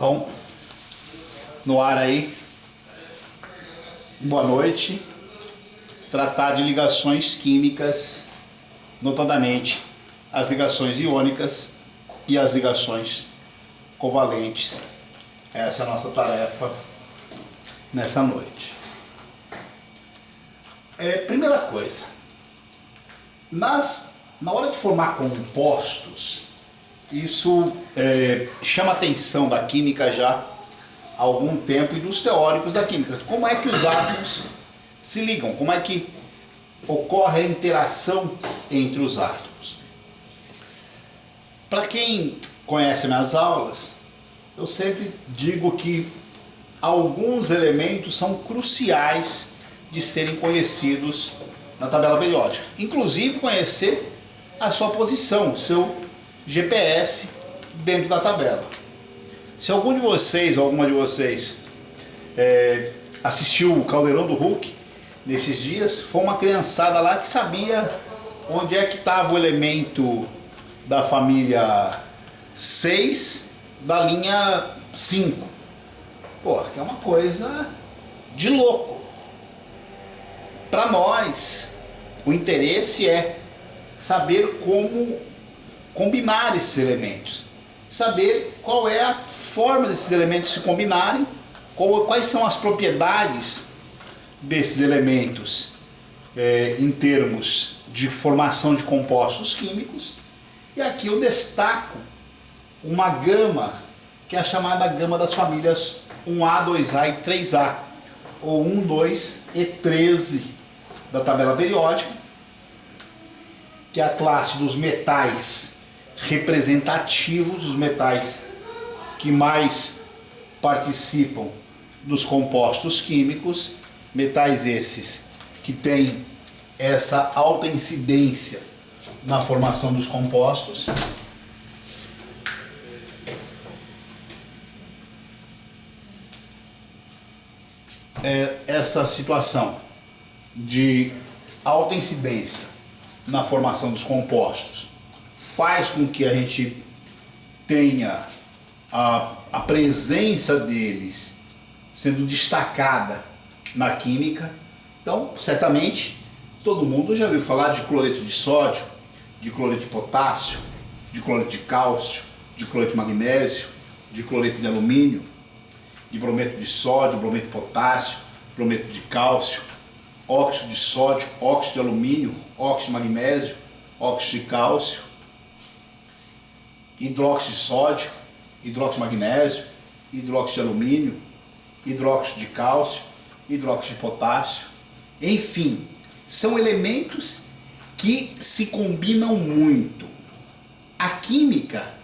Então, no ar aí, boa noite. Tratar de ligações químicas, notadamente as ligações iônicas e as ligações covalentes. Essa é a nossa tarefa nessa noite. Primeira coisa, na hora de formar compostos, isso chama a atenção da química já há algum tempo e dos teóricos da química. Como é que os átomos se ligam? Como é que ocorre a interação entre os átomos? Para quem conhece minhas aulas, eu sempre digo que alguns elementos são cruciais de serem conhecidos na tabela periódica. Inclusive conhecer a sua posição, seu GPS dentro da tabela. Se algum de vocês, ou alguma de vocês, assistiu o Caldeirão do Hulk nesses dias, foi uma criançada lá que sabia onde é que estava o elemento da família 6 da linha 5. Pô, que é uma coisa de louco. Para nós, o interesse é saber como combinar esses elementos, saber qual é a forma desses elementos se combinarem, quais são as propriedades desses elementos em termos de formação de compostos químicos. E aqui eu destaco uma gama que é a chamada gama das famílias 1A, 2A e 3A, ou 1, 2 e 13 da tabela periódica, que é a classe dos metais representativos, os metais que mais participam dos compostos químicos, metais esses que têm essa alta incidência na formação dos compostos. Essa situação de alta incidência na formação dos compostos faz com que a gente tenha a presença deles sendo destacada na química. Então, certamente, todo mundo já ouviu falar de cloreto de sódio, de cloreto de potássio, de cloreto de cálcio, de cloreto de magnésio, de cloreto de alumínio, de brometo de sódio, brometo de potássio, brometo de cálcio, óxido de sódio, óxido de alumínio, óxido de magnésio, óxido de cálcio, hidróxido de sódio, hidróxido de magnésio, hidróxido de alumínio, hidróxido de cálcio, hidróxido de potássio. Enfim, são elementos que se combinam muito. A química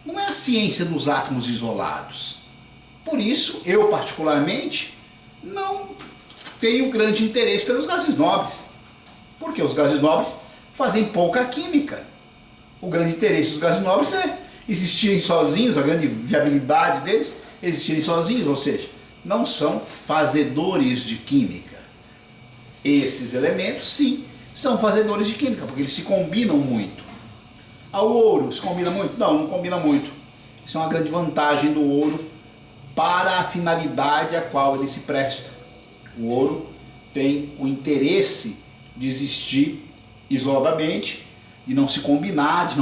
não é a ciência dos átomos isolados. Por isso, eu particularmente não tenho grande interesse pelos gases nobres, porque os gases nobres fazem pouca química. O grande interesse dos gases nobres é existirem sozinhos, a grande viabilidade deles é existirem sozinhos, ou seja, não são fazedores de química. Esses elementos, sim, são fazedores de química, porque eles se combinam muito. O ouro se combina muito? Não combina muito. Isso é uma grande vantagem do ouro para a finalidade a qual ele se presta. O ouro tem o interesse de existir isoladamente, de não se combinar, de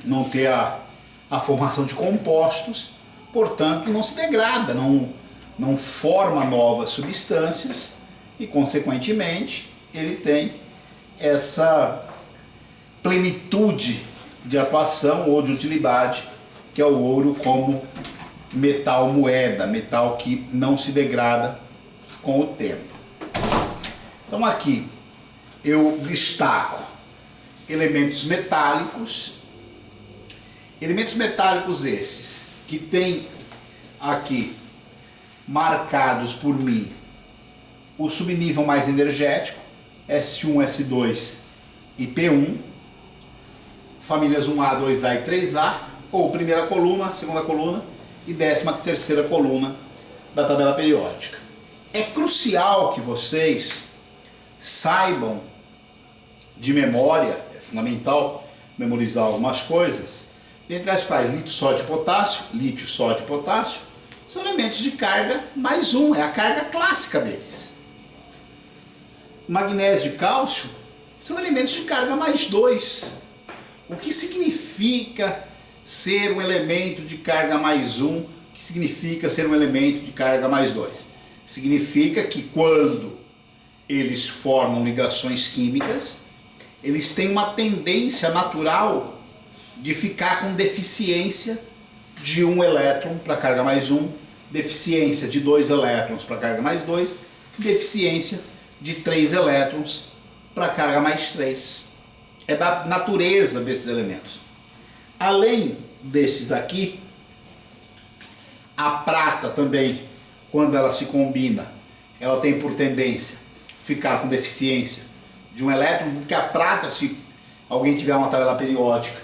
não ter a formação de compostos, portanto não se degrada, não forma novas substâncias e, consequentemente, ele tem essa plenitude de atuação ou de utilidade que é o ouro como metal moeda, metal que não se degrada com o tempo. Então aqui eu destaco elementos metálicos esses que tem aqui marcados por mim o subnível mais energético, S1, S2 e P1, famílias 1A, 2A e 3A, ou primeira coluna, segunda coluna e 13ª coluna da tabela periódica. É crucial que vocês saibam de memória, é fundamental memorizar algumas coisas, entre as quais lítio, sódio e potássio, são elementos de carga mais um, é a carga clássica deles. Magnésio e cálcio são elementos de carga mais 2. O que significa ser um elemento de carga mais 1? O que significa ser um elemento de carga mais 2? Significa que quando eles formam ligações químicas, eles têm uma tendência natural de ficar com deficiência de um elétron para carga mais 1, deficiência de 2 elétrons para carga mais 2, deficiência de 3 elétrons para carga mais 3. É da natureza desses elementos. Além desses daqui, a prata também, quando ela se combina, ela tem por tendência ficar com deficiência de um elétron, porque a prata, se alguém tiver uma tabela periódica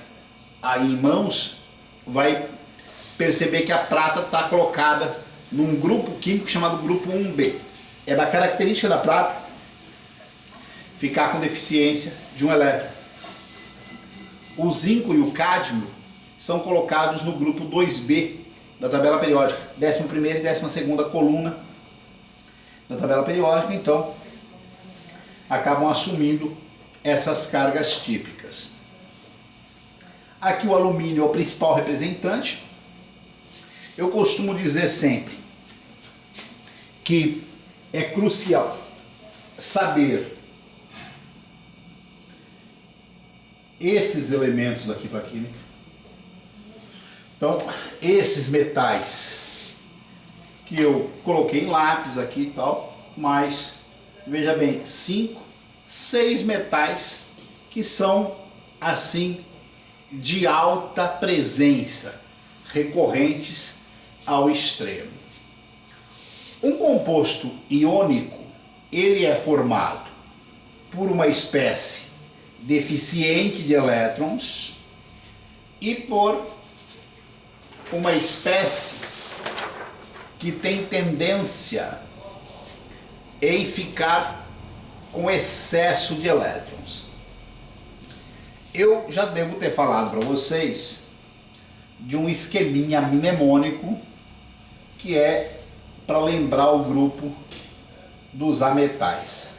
aí em mãos, vai perceber que a prata está colocada num grupo químico chamado grupo 1B. É da característica da prata ficar com deficiência de um elétron. O zinco e o cádmio são colocados no grupo 2B da tabela periódica, 11ª e 12ª coluna da tabela periódica, então acabam assumindo essas cargas típicas. Aqui o alumínio é o principal representante. Eu costumo dizer sempre que é crucial saber esses elementos aqui para a química. Então, esses metais que eu coloquei em lápis aqui e tal, mas veja bem, 5, 6 metais que são assim de alta presença, recorrentes ao extremo. Um composto iônico, ele é formado por uma espécie deficiente de elétrons e por uma espécie que tem tendência em ficar com excesso de elétrons. Eu já devo ter falado para vocês de um esqueminha mnemônico que é para lembrar o grupo dos ametais.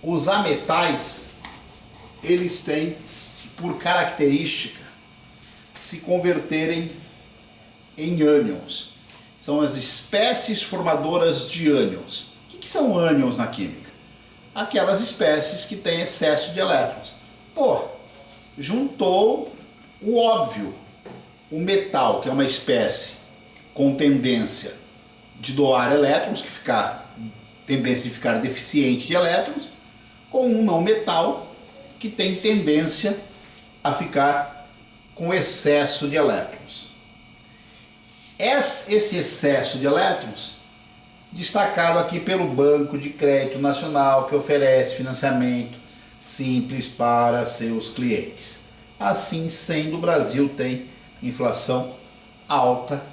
Os ametais, eles têm por característica se converterem em ânions. São as espécies formadoras de ânions. O que são ânions na química? Aquelas espécies que têm excesso de elétrons. Pô, juntou o óbvio, o metal, que é uma espécie com tendência de doar elétrons, que ficar tendência de ficar deficiente de elétrons, com um não metal que tem tendência a ficar com excesso de elétrons. Esse excesso de elétrons, destacado aqui pelo Banco de Crédito Nacional, que oferece financiamento simples para seus clientes. Assim sendo, o Brasil tem inflação alta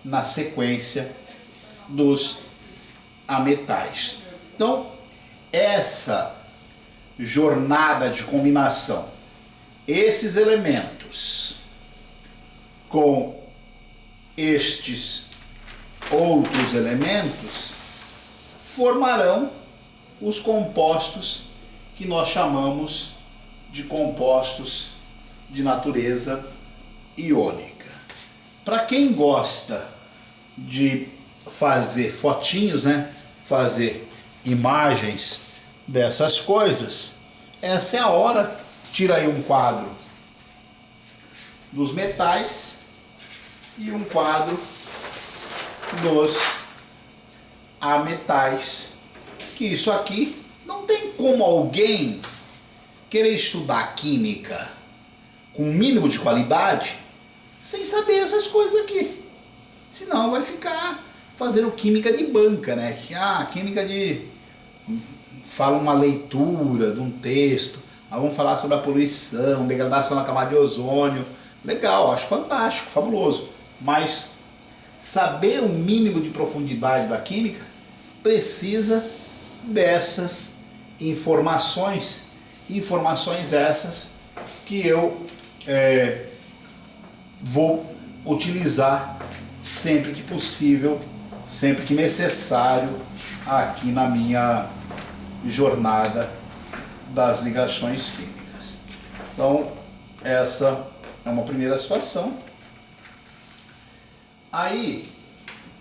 na sequência dos ametais. Então, essa jornada de combinação, esses elementos com estes outros elementos, formarão os compostos que nós chamamos de compostos de natureza iônica. Para quem gosta de fazer fotinhos, né? Fazer imagens dessas coisas, essa é a hora. Tira aí um quadro dos metais e um quadro dos ametais, que isso aqui não tem como alguém querer estudar química com um mínimo de qualidade sem saber essas coisas aqui. Senão vai ficar fazendo química de banca, né? Química de... Fala uma leitura de um texto, vamos falar sobre a poluição, degradação na camada de ozônio. Legal, acho fantástico, fabuloso. Mas saber o mínimo de profundidade da química precisa dessas informações essas que eu vou utilizar sempre que possível, sempre que necessário, aqui na minha jornada das ligações químicas. Então, essa é uma primeira situação. Aí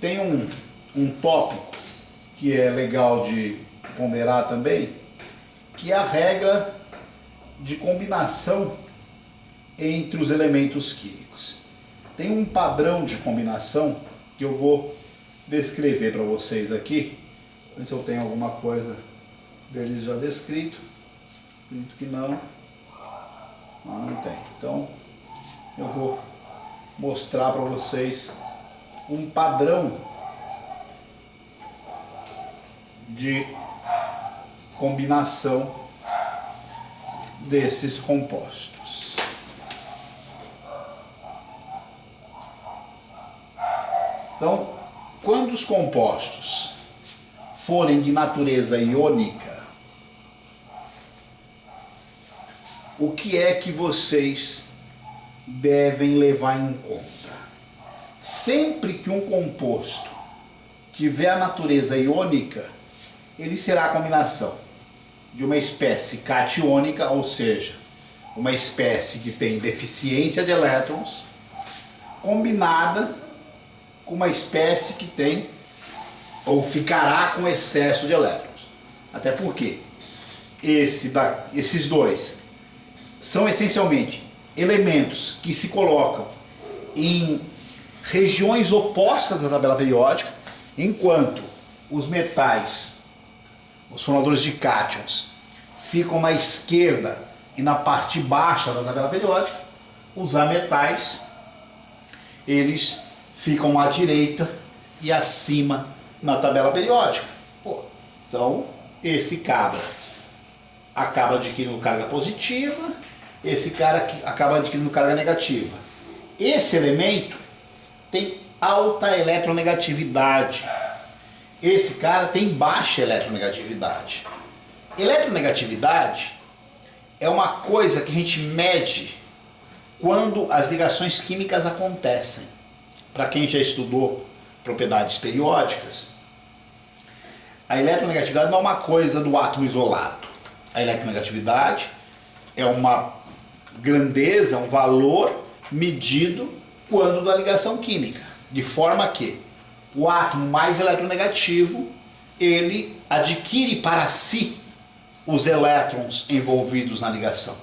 tem um tópico que é legal de ponderar também, que é a regra de combinação entre os elementos químicos. Tem um padrão de combinação que eu vou descrever para vocês aqui. Ver se eu tenho alguma coisa deles já descrito. Acredito que não. Não tem. Então eu vou mostrar para vocês um padrão de combinação desses compostos. Então, quando os compostos forem de natureza iônica, o que é que vocês devem levar em conta? Sempre que um composto tiver a natureza iônica, ele será a combinação de uma espécie catiônica, ou seja, uma espécie que tem deficiência de elétrons, combinada com uma espécie que tem ou ficará com excesso de elétrons. Até porque esses dois são essencialmente elementos que se colocam em regiões opostas da tabela periódica, enquanto os metais, os formadores de cátions, ficam na esquerda e na parte baixa da tabela periódica, os ametais, eles ficam à direita e acima na tabela periódica. Então, esse cara acaba adquirindo carga positiva, esse cara acaba adquirindo carga negativa. Esse elemento tem alta eletronegatividade. Esse cara tem baixa eletronegatividade. Eletronegatividade é uma coisa que a gente mede quando as ligações químicas acontecem. Para quem já estudou propriedades periódicas, a eletronegatividade não é uma coisa do átomo isolado. A eletronegatividade é uma grandeza, um valor medido quando da ligação química, de forma que o átomo mais eletronegativo, ele adquire para si os elétrons envolvidos na ligação.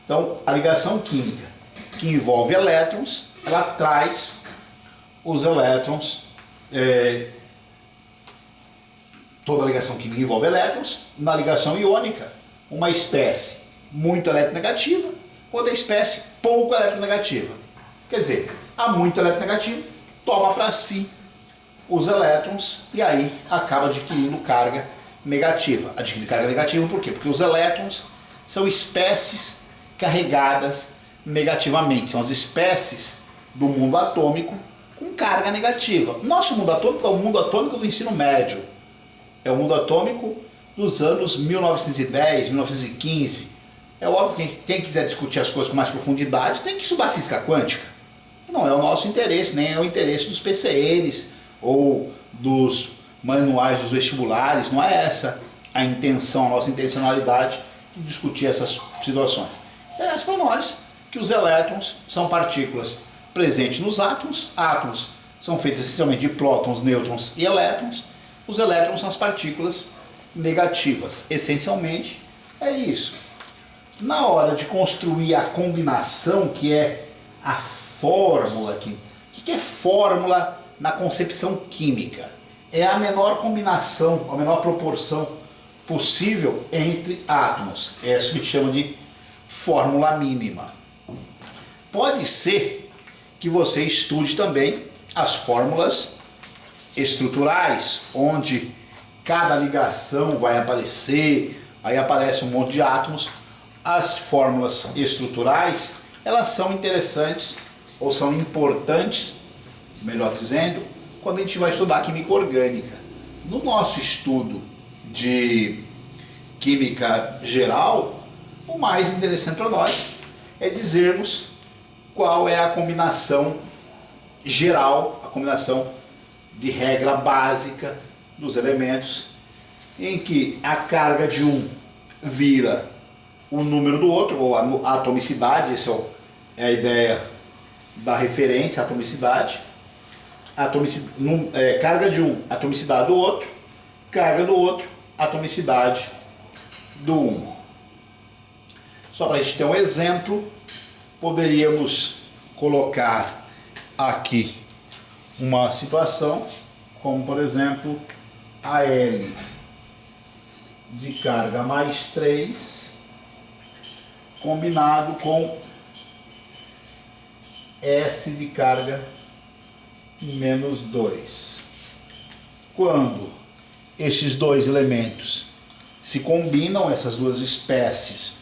Então, a ligação química que envolve elétrons, ela traz os elétrons, toda ligação química envolve elétrons. Na ligação iônica, uma espécie muito eletronegativa, outra espécie pouco eletronegativa. Quer dizer, a muito eletronegativa toma para si os elétrons e aí acaba adquirindo carga negativa. Adquire carga negativa por quê? Porque os elétrons são espécies carregadas negativamente. São as espécies do mundo atômico com carga negativa. Nosso mundo atômico é o mundo atômico do ensino médio. É o mundo atômico dos anos 1910, 1915. É óbvio que quem quiser discutir as coisas com mais profundidade tem que estudar física quântica. Não é o nosso interesse, nem é o interesse dos PCNs ou dos manuais dos vestibulares. Não é essa a intenção, a nossa intencionalidade de discutir essas situações. Interessa para nós que os elétrons são partículas presentes nos átomos. Átomos são feitos essencialmente de prótons, nêutrons e elétrons. Os elétrons são as partículas negativas. Essencialmente é isso. Na hora de construir a combinação, que é a fórmula aqui. O que é fórmula na concepção química? É a menor combinação, a menor proporção possível entre átomos. É isso que a gente chama de fórmula mínima. Pode ser que você estude também as fórmulas estruturais, onde cada ligação vai aparecer, aí aparece um monte de átomos. As fórmulas estruturais, elas são interessantes ou são importantes, melhor dizendo, quando a gente vai estudar química orgânica. No nosso estudo de química geral, o mais interessante para nós é dizermos qual é a combinação geral, a combinação de regra básica dos elementos, em que a carga de um vira o número do outro, ou a atomicidade, essa é a ideia da referência, a atomicidade. Carga de um, atomicidade do outro, carga do outro, atomicidade do um. Só para a gente ter um exemplo, poderíamos colocar aqui uma situação, como por exemplo, a L de carga mais 3, combinado com S de carga menos 2. Quando esses dois elementos se combinam, essas duas espécies,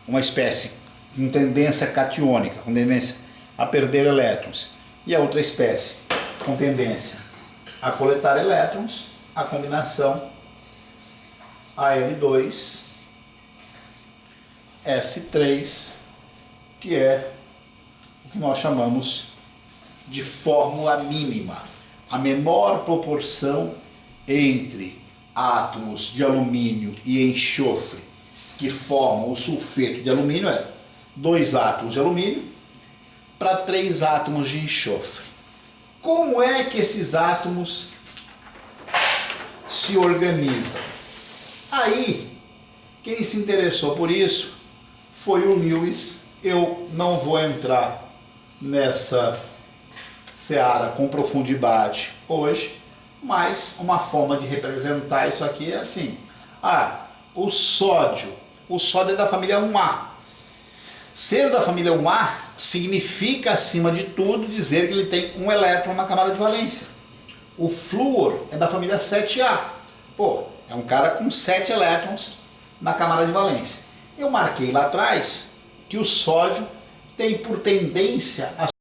uma espécie com tendência catiônica, com tendência a perder elétrons, e a outra espécie com tendência a coletar elétrons, a combinação Al2 S3, que é o que nós chamamos de fórmula mínima, a menor proporção entre átomos de alumínio e enxofre que formam o sulfeto de alumínio é 2 átomos de alumínio para 3 átomos de enxofre. Como é que esses átomos se organizam? Aí, quem se interessou por isso foi o Lewis. Eu não vou entrar nessa seara com profundidade hoje, mas uma forma de representar isso aqui é assim: o sódio é da família 1A. Ser da família 1A significa, acima de tudo, dizer que ele tem um elétron na camada de valência. O flúor é da família 7A. É um cara com 7 elétrons na camada de valência. Eu marquei lá atrás que o sódio tem por tendência a